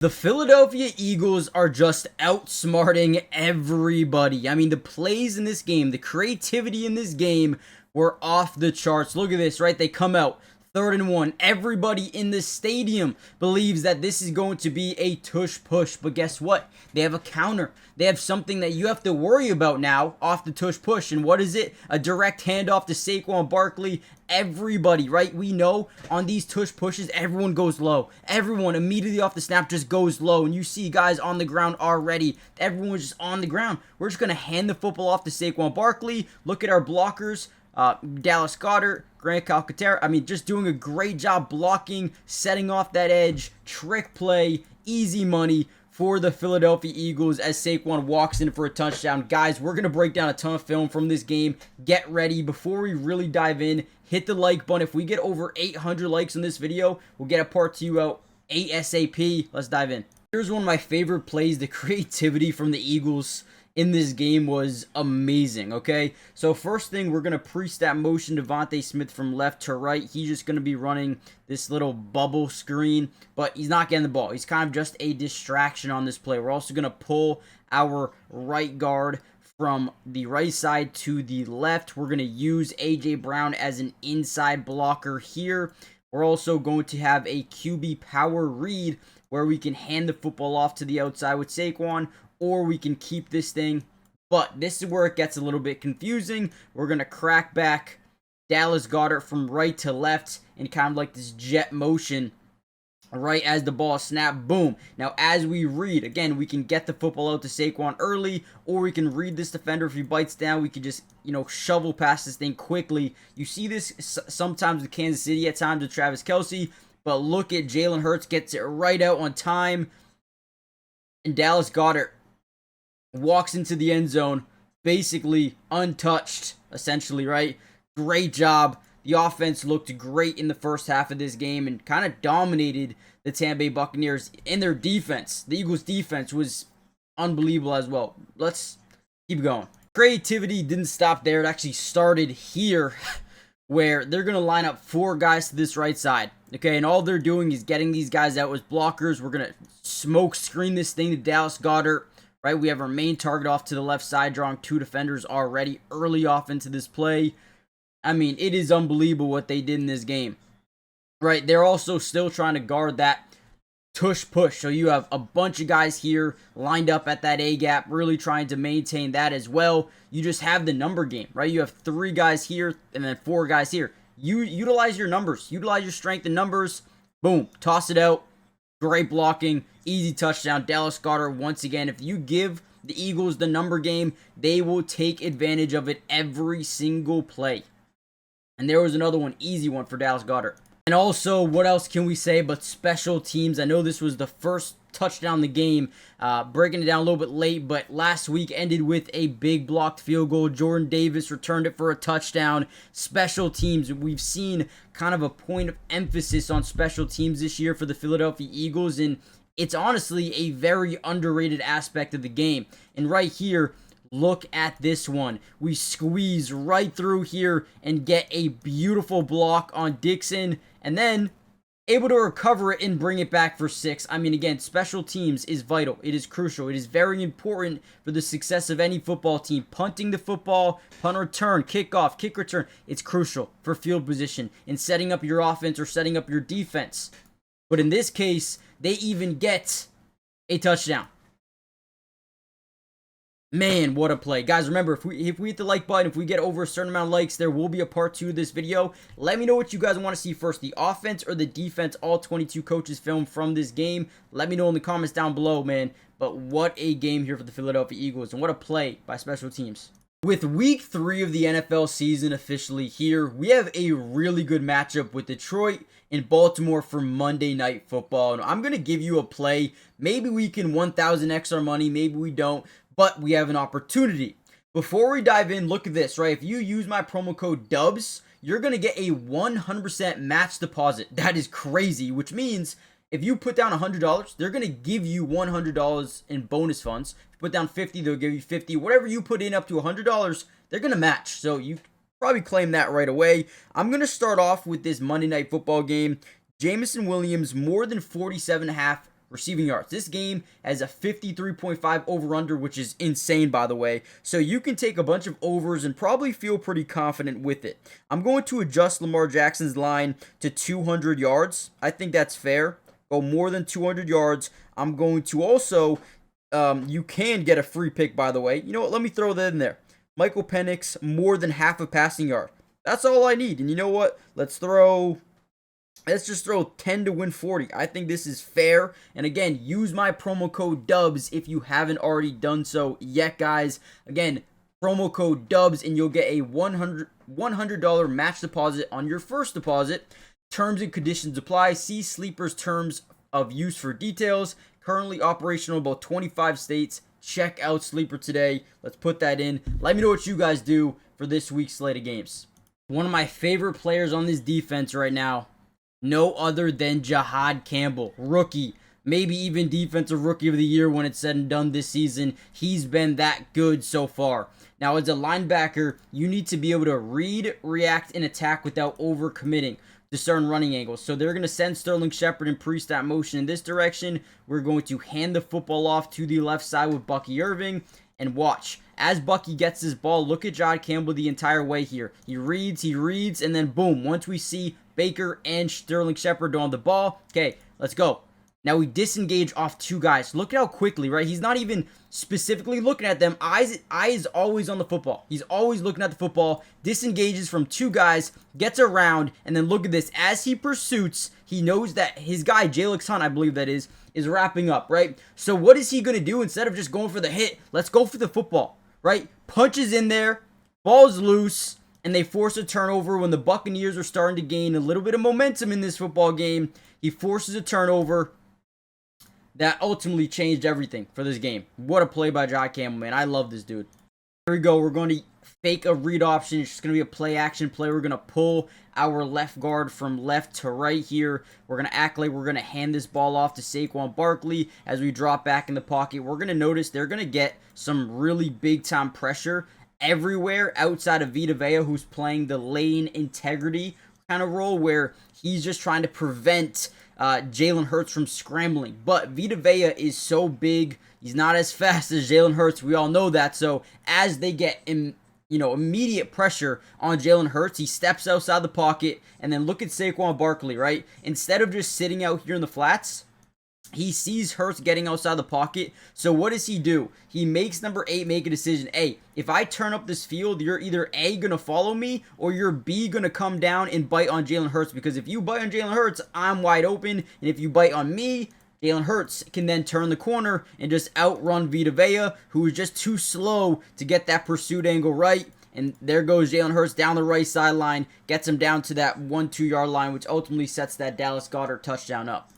The Philadelphia Eagles are just outsmarting everybody. I mean, the plays in this game, the creativity in this game were off the charts. Look at this, right? They come out 3rd and 1. Everybody in the stadium believes that this is going to be a tush push. But guess what? They have a counter. They have something that you have to worry about now off the tush push. And what is it? A direct handoff to Saquon Barkley. Everybody, right? We know on these tush pushes, everyone goes low. Everyone immediately off the snap just goes low. And you see guys on the ground already. Everyone's just on the ground. We're just going to hand the football off to Saquon Barkley. Look at our blockers. Dallas Goedert, Grant Calcaterra, I mean, just doing a great job blocking, setting off that edge, trick play, easy money for the Philadelphia Eagles as Saquon walks in for a touchdown. Guys, we're going to break down a ton of film from this game. Get ready. Before we really dive in, hit the like button. If we get over 800 likes on this video, we'll get a part 2 out ASAP. Let's dive in. Here's one of my favorite plays. The creativity from the Eagles in this game was amazing, okay? So first thing, we're going to pre-snap motion Devontae Smith from left to right. He's just going to be running this little bubble screen, but he's not getting the ball. He's kind of just a distraction on this play. We're also going to pull our right guard from the right side to the left. We're going to use A.J. Brown as an inside blocker here. We're also going to have a QB power read where we can hand the football off to the outside with Saquon, or we can keep this thing. But this is where it gets a little bit confusing. We're going to crack back Dallas Goedert from right to left in kind of like this jet motion right as the ball snapped. Boom. Now, as we read, again, we can get the football out to Saquon early, or we can read this defender. If he bites down, we can just, shovel past this thing quickly. You see this sometimes with Kansas City, at times with Travis Kelce, but look at Jalen Hurts gets it right out on time, and Dallas Goedert walks into the end zone, basically untouched, essentially, right? Great job. The offense looked great in the first half of this game and kind of dominated the Tampa Bay Buccaneers in their defense. The Eagles' defense was unbelievable as well. Let's keep going. Creativity didn't stop there. It actually started here where they're going to line up 4 guys to this right side. Okay, and all they're doing is getting these guys out as blockers. We're going to smoke screen this thing to Dallas Goedert. Right, we have our main target off to the left side, drawing 2 defenders already early off into this play. I mean, it is unbelievable what they did in this game. Right, they're also still trying to guard that tush push. So you have a bunch of guys here lined up at that A-gap, really trying to maintain that as well. You just have the number game, right? You have 3 guys here and then 4 guys here. You utilize your numbers, utilize your strength in numbers. Boom, toss it out. Great blocking, easy touchdown. Dallas Goedert, once again, if you give the Eagles the number game, they will take advantage of it every single play. And there was another one, easy one for Dallas Goedert. And also, what else can we say but special teams? I know this was the first touchdown in the game, breaking it down a little bit late, but last week ended with a big blocked field goal. Jordan Davis returned it for a touchdown. Special teams, we've seen kind of a point of emphasis on special teams this year for the Philadelphia Eagles, and it's honestly a very underrated aspect of the game. And right here, look at this one. We squeeze right through here and get a beautiful block on Dixon, and then able to recover it and bring it back for 6. I mean, again, special teams is vital. It is crucial. It is very important for the success of any football team. Punting the football, punt return, kickoff, kick return. It's crucial for field position in setting up your offense or setting up your defense. But in this case, they even get a touchdown. Man, what a play. Guys, remember, if we hit the like button, if we get over a certain amount of likes, there will be a part 2 of this video. Let me know what you guys want to see first, the offense or the defense, all 22 coaches film from this game. Let me know in the comments down below, man. But what a game here for the Philadelphia Eagles, and what a play by special teams. With week 3 of the NFL season officially here, we have a really good matchup with Detroit and Baltimore for Monday Night Football. And I'm going to give you a play. Maybe we can 1,000x our money, maybe we don't. But we have an opportunity. Before we dive in, look at this, right? If you use my promo code DUBS, you're going to get a 100% match deposit. That is crazy, which means if you put down $100, they're going to give you $100 in bonus funds. If you put down 50, they'll give you 50. Whatever you put in up to $100, they're going to match. So you probably claim that right away. I'm going to start off with this Monday Night Football game. Jameson Williams, more than 47.5 receiving yards. This game has a 53.5 over-under, which is insane, by the way. So you can take a bunch of overs and probably feel pretty confident with it. I'm going to adjust Lamar Jackson's line to 200 yards. I think that's fair. Go more than 200 yards. I'm going to also, you can get a free pick, by the way. You know what? Let me throw that in there. Michael Penix, more than half a passing yard. That's all I need. And you know what? Let's just throw 10 to win 40. I think this is fair. And again, use my promo code DUBS if you haven't already done so yet, guys. Again, promo code DUBS and you'll get a $100 match deposit on your first deposit. Terms and conditions apply. See Sleeper's terms of use for details. Currently operational in about 25 states. Check out Sleeper today. Let's put that in. Let me know what you guys do for this week's slate of games. One of my favorite players on this defense right now, no other than Jahad Campbell, rookie. Maybe even defensive rookie of the year when it's said and done this season. He's been that good so far. Now, as a linebacker, you need to be able to read, react, and attack without overcommitting to certain running angles. So they're going to send Sterling Shepard in pre-snap motion in this direction. We're going to hand the football off to the left side with Bucky Irving. And watch, as Bucky gets his ball, look at Jahad Campbell the entire way here. He reads, and then boom, once we see Baker and Sterling Shepard on the ball, okay, let's go. Now we disengage off two guys. Look at how quickly, right? He's not even specifically looking at them. Eyes always on the football. He's always looking at the football. Disengages from two guys, gets around, and then look at this. As he pursues, he knows that his guy, Jalix Hunt, I believe that is wrapping up, right? So what is he going to do instead of just going for the hit? Let's go for the football, right? Punches in there, ball's loose, and they force a turnover when the Buccaneers are starting to gain a little bit of momentum in this football game. He forces a turnover. That ultimately changed everything for this game. What a play by Jahad Campbell, man. I love this dude. Here we go. We're going to fake a read option. It's just going to be a play action play. We're going to pull our left guard from left to right here. We're going to act like we're going to hand this ball off to Saquon Barkley as we drop back in the pocket. We're going to notice they're going to get some really big time pressure everywhere outside of Vita Vea, who's playing the lane integrity kind of role where he's just trying to prevent Jalen Hurts from scrambling. But Vita Vea is so big. He's not as fast as Jalen Hurts. We all know that. So as they get immediate pressure on Jalen Hurts, he steps outside the pocket. And then look at Saquon Barkley, right? Instead of just sitting out here in the flats, he sees Hurts getting outside the pocket. So what does he do? He makes number 8 make a decision. Hey, if I turn up this field, you're either A, going to follow me, or you're B, going to come down and bite on Jalen Hurts. Because if you bite on Jalen Hurts, I'm wide open. And if you bite on me, Jalen Hurts can then turn the corner and just outrun Vita Vea, who is just too slow to get that pursuit angle right. And there goes Jalen Hurts down the right sideline, gets him down to that 1-2 yard line, which ultimately sets that Dallas Goedert touchdown up.